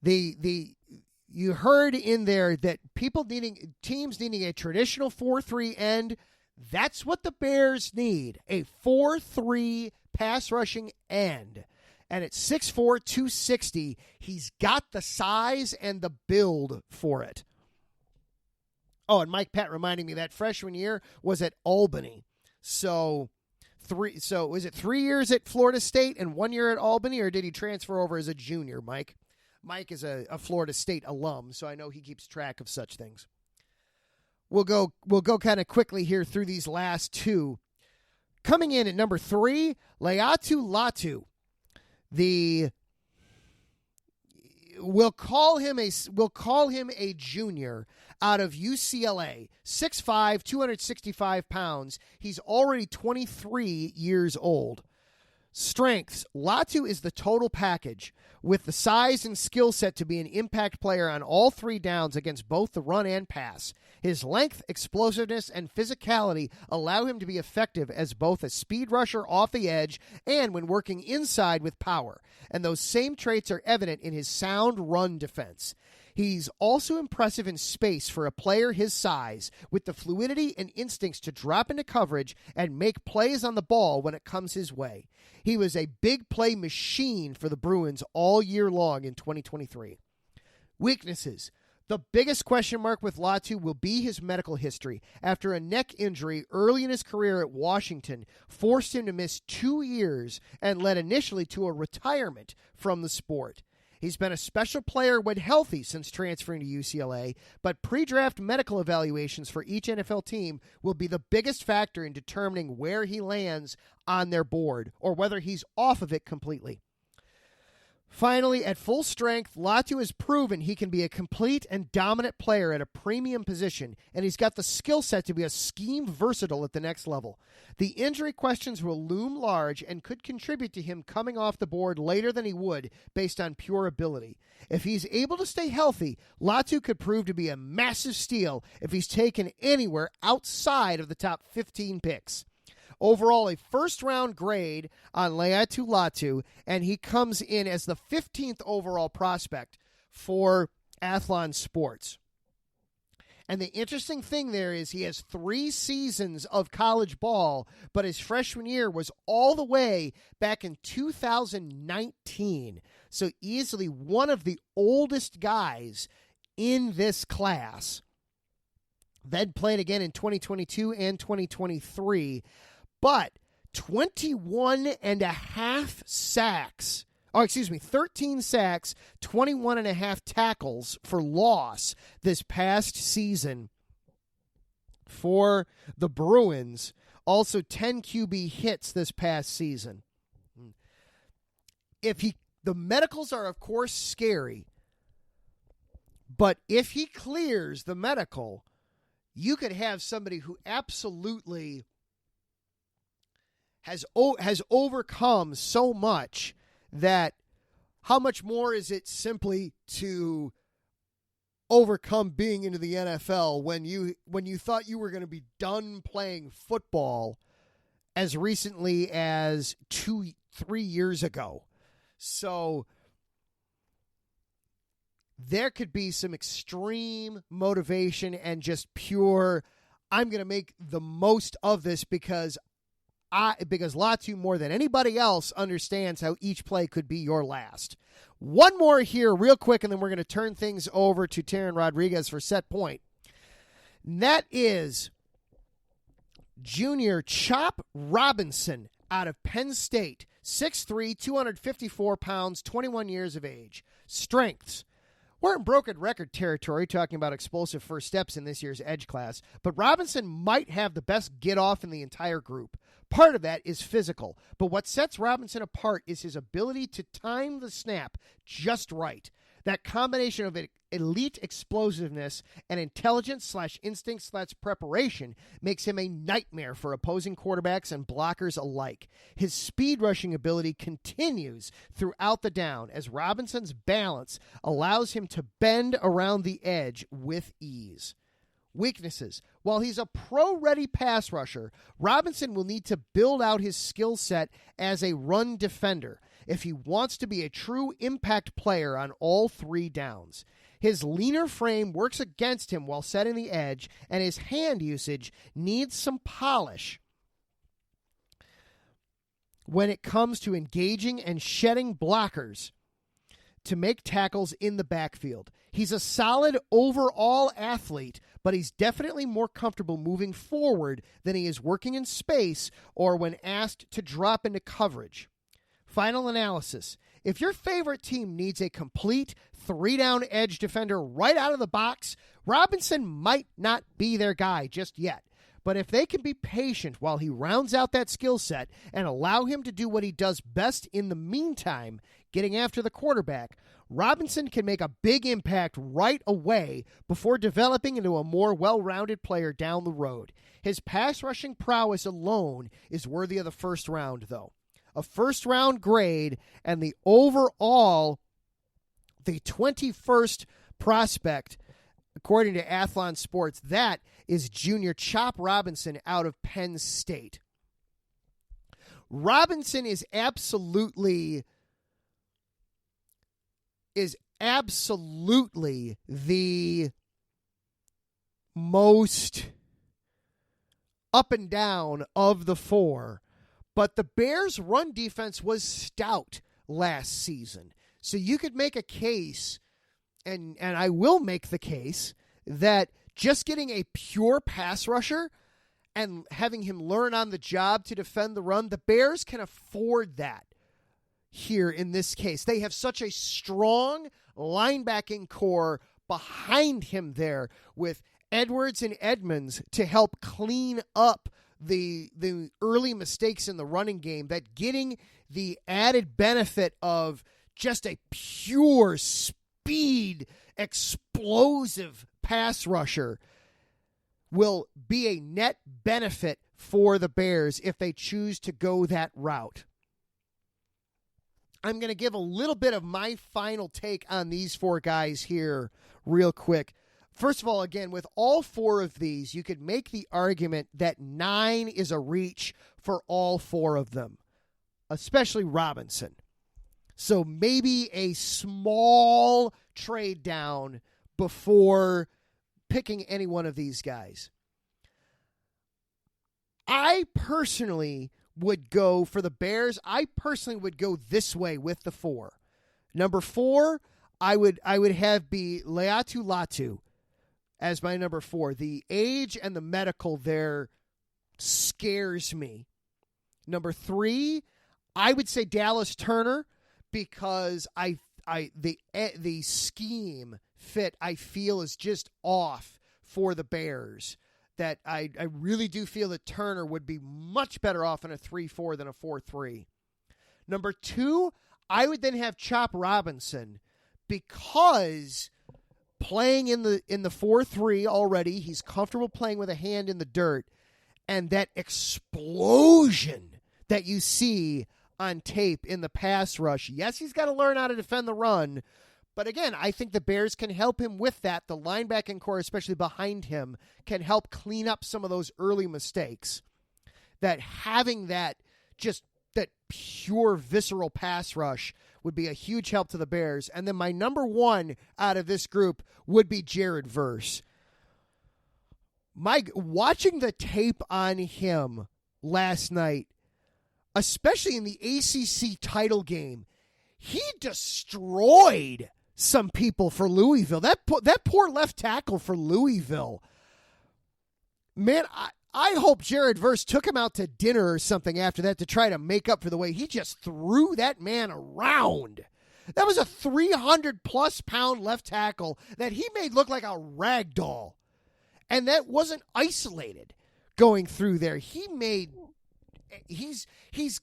You heard in there that teams needing a traditional 4-3 end. That's what the Bears need, a 4-3 pass rushing end. And at 6'4", 260, he's got the size and the build for it. Oh, and Mike Pat reminding me that freshman year was at Albany. So was it 3 years at Florida State and 1 year at Albany, or did he transfer over as a junior, Mike? Mike is a Florida State alum, so I know he keeps track of such things. We'll go kind of quickly here through these last 2. Coming in at number 3, Laiatu Latu. We'll call him a junior out of UCLA, 6'5", 265 pounds. He's already 23 years old. Strengths. Latu is the total package, with the size and skill set to be an impact player on all 3 downs against both the run and pass. His length, explosiveness, and physicality allow him to be effective as both a speed rusher off the edge and when working inside with power, and those same traits are evident in his sound run defense. He's also impressive in space for a player his size, with the fluidity and instincts to drop into coverage and make plays on the ball when it comes his way. He was a big play machine for the Bruins all year long in 2023. Weaknesses. The biggest question mark with Latu will be his medical history after a neck injury early in his career at Washington forced him to miss 2 years and led initially to a retirement from the sport. He's been a special player when healthy since transferring to UCLA, but pre-draft medical evaluations for each NFL team will be the biggest factor in determining where he lands on their board or whether he's off of it completely. Finally, at full strength, Latu has proven he can be a complete and dominant player at a premium position, and he's got the skill set to be a scheme versatile at the next level. The injury questions will loom large and could contribute to him coming off the board later than he would based on pure ability. If he's able to stay healthy, Latu could prove to be a massive steal if he's taken anywhere outside of the top 15 picks. Overall, a first-round grade on Laiatu Latu, and he comes in as the 15th overall prospect for Athlon Sports. And the interesting thing there is he has 3 seasons of college ball, but his freshman year was all the way back in 2019. So easily one of the oldest guys in this class. Then played again in 2022 and 2023. But 21 and a half sacks. 13 sacks, 21 and a half tackles for loss this past season for the Bruins. Also 10 QB hits this past season. The medicals are, of course, scary, but if he clears the medical, you could have somebody who absolutely has overcome so much that how much more is it simply to overcome being into the NFL when you thought you were going to be done playing football as recently as 2-3 years ago. So there could be some extreme motivation and just pure, I'm going to make the most of this because Latu, more than anybody else, understands how each play could be your last. One more here real quick, and then we're going to turn things over to Taryn Rodriguez for set point. And that is junior Chop Robinson out of Penn State. 6'3", 254 pounds, 21 years of age. Strengths. We're in broken record territory talking about explosive first steps in this year's edge class, but Robinson might have the best get-off in the entire group. Part of that is physical, but what sets Robinson apart is his ability to time the snap just right. That combination of elite explosiveness and intelligence/instinct/preparation makes him a nightmare for opposing quarterbacks and blockers alike. His speed rushing ability continues throughout the down as Robinson's balance allows him to bend around the edge with ease. Weaknesses. While he's a pro-ready pass rusher, Robinson will need to build out his skill set as a run defender if he wants to be a true impact player on all 3 downs. His leaner frame works against him while setting the edge, and his hand usage needs some polish when it comes to engaging and shedding blockers to make tackles in the backfield. He's a solid overall athlete, but he's definitely more comfortable moving forward than he is working in space or when asked to drop into coverage. Final analysis. If your favorite team needs a complete 3-down edge defender right out of the box, Robinson might not be their guy just yet. But if they can be patient while he rounds out that skill set and allow him to do what he does best in the meantime, getting after the quarterback, Robinson can make a big impact right away before developing into a more well-rounded player down the road. His pass rushing prowess alone is worthy of the first round, though. A first-round grade, and the 21st prospect, according to Athlon Sports, that is junior Chop Robinson out of Penn State. Robinson is absolutely the most up and down of the 4. But the Bears' run defense was stout last season. So you could make a case, and I will make the case, that just getting a pure pass rusher and having him learn on the job to defend the run, the Bears can afford that here in this case. They have such a strong linebacking core behind him there with Edwards and Edmonds to help clean up the early mistakes in the running game, that getting the added benefit of just a pure speed, explosive pass rusher will be a net benefit for the Bears if they choose to go that route. I'm going to give a little bit of my final take on these 4 guys here real quick. First of all, again, with all 4 of these, you could make the argument that 9 is a reach for all 4 of them, especially Robinson. So maybe a small trade down before picking any one of these guys. I personally would go for the Bears. I personally would go this way with the 4. Number 4, I would have be Leatu Latu as my number 4. The age and the medical there scares me. Number 3, I would say Dallas Turner because the scheme fit I feel is just off for the Bears. That I really do feel that Turner would be much better off in a 3-4 than a 4-3. Number 2, I would then have Chop Robinson because playing in the 4-3 already, he's comfortable playing with a hand in the dirt, and that explosion that you see on tape in the pass rush. Yes, he's got to learn how to defend the run, but again, I think the Bears can help him with that. The linebacking core, especially behind him, can help clean up some of those early mistakes. That having that pure visceral pass rush would be a huge help to the Bears. And then my number 1 out of this group would be Jared Verse. Watching the tape on him last night, especially in the ACC title game, he destroyed some people for Louisville. That poor left tackle for Louisville. Man, I hope Jared Verse took him out to dinner or something after that to try to make up for the way he just threw that man around. That was a 300-plus pound left tackle that he made look like a rag doll. And that wasn't isolated going through there. He's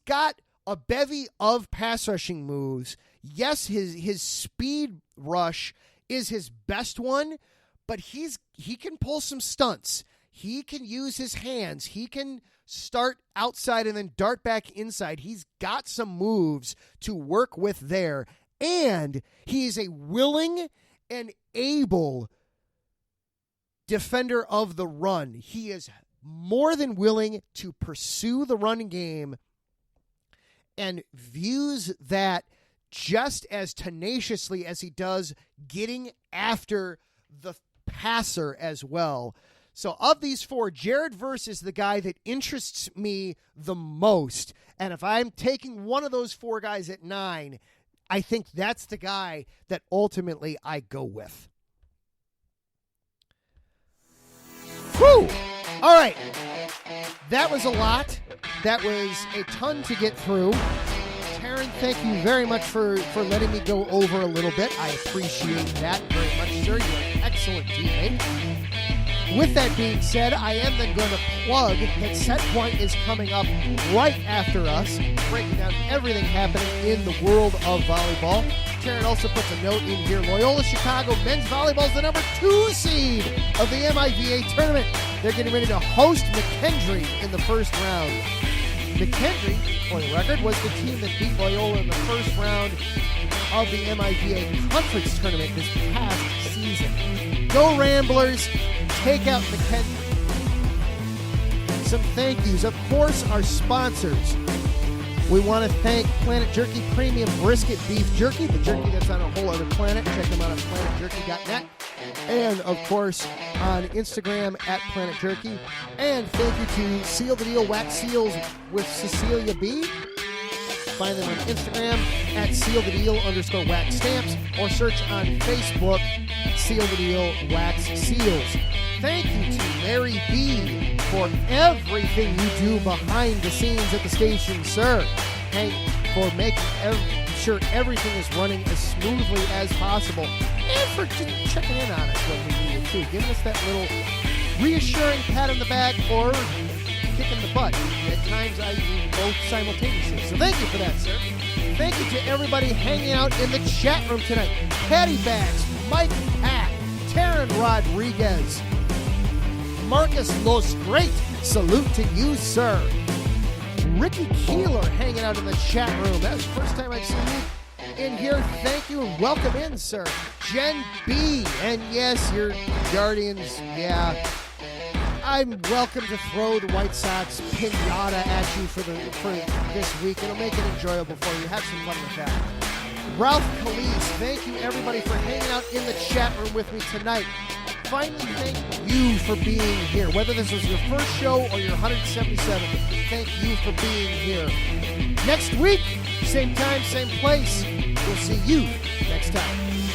got a bevy of pass rushing moves. Yes, his speed rush is his best one, but he can pull some stunts. He can use his hands. He can start outside and then dart back inside. He's got some moves to work with there, and he is a willing and able defender of the run. He is more than willing to pursue the running game and views that just as tenaciously as he does getting after the passer as well. So of these 4, Jared Verse is the guy that interests me the most. And if I'm taking one of those 4 guys at 9, I think that's the guy that ultimately I go with. Whew! All right. That was a lot. That was a ton to get through. Taryn, thank you very much for letting me go over a little bit. I appreciate that very much, sir. You're an excellent teammate. With that being said, I am then going to plug that Set Point is coming up right after us, breaking down everything happening in the world of volleyball. Taryn also puts a note in here. Loyola Chicago men's volleyball is the number 2 seed of the MIVA tournament. They're getting ready to host McKendree in the first round. McKendree, for the record, was the team that beat Loyola in the first round of the MIVA conference tournament this past season. Go Ramblers! Take out McKendree. Some thank yous. Of course, our sponsors. We want to thank Planet Jerky Premium Brisket Beef Jerky, the jerky that's on a whole other planet. Check them out at planetjerky.net. And, of course, on Instagram at Planet Jerky. And thank you to Seal the Deal Wax Seals with Cecilia B. Find them on Instagram at SealTheDeal_wax stamps or search on Facebook Seal the Deal Wax Seals. Thank you to Larry B for everything you do behind the scenes at the station, sir. Hank for making sure everything is running as smoothly as possible, and for just checking in on us when we need it too, giving us that little reassuring pat on the back or kick in the butt. At times I do both simultaneously. So thank you for that, sir. Thank you to everybody hanging out in the chat room tonight. Patty Bags, Mike Pack, Taryn Rodriguez, Marcus Los Great, salute to you, sir. Ricky Keeler hanging out in the chat room. That's the first time I've seen you in here. Thank you and welcome in, sir. Jen B. And yes, your Guardians, yeah. I'm welcome to throw the White Sox pinata at you for this week. It'll make it enjoyable for you. Have some fun with that. Ralph Calise. Thank you, everybody, for hanging out in the chat room with me tonight. Finally, thank you for being here. Whether this was your first show or your 177th, thank you for being here. Next week, same time, same place. We'll see you next time.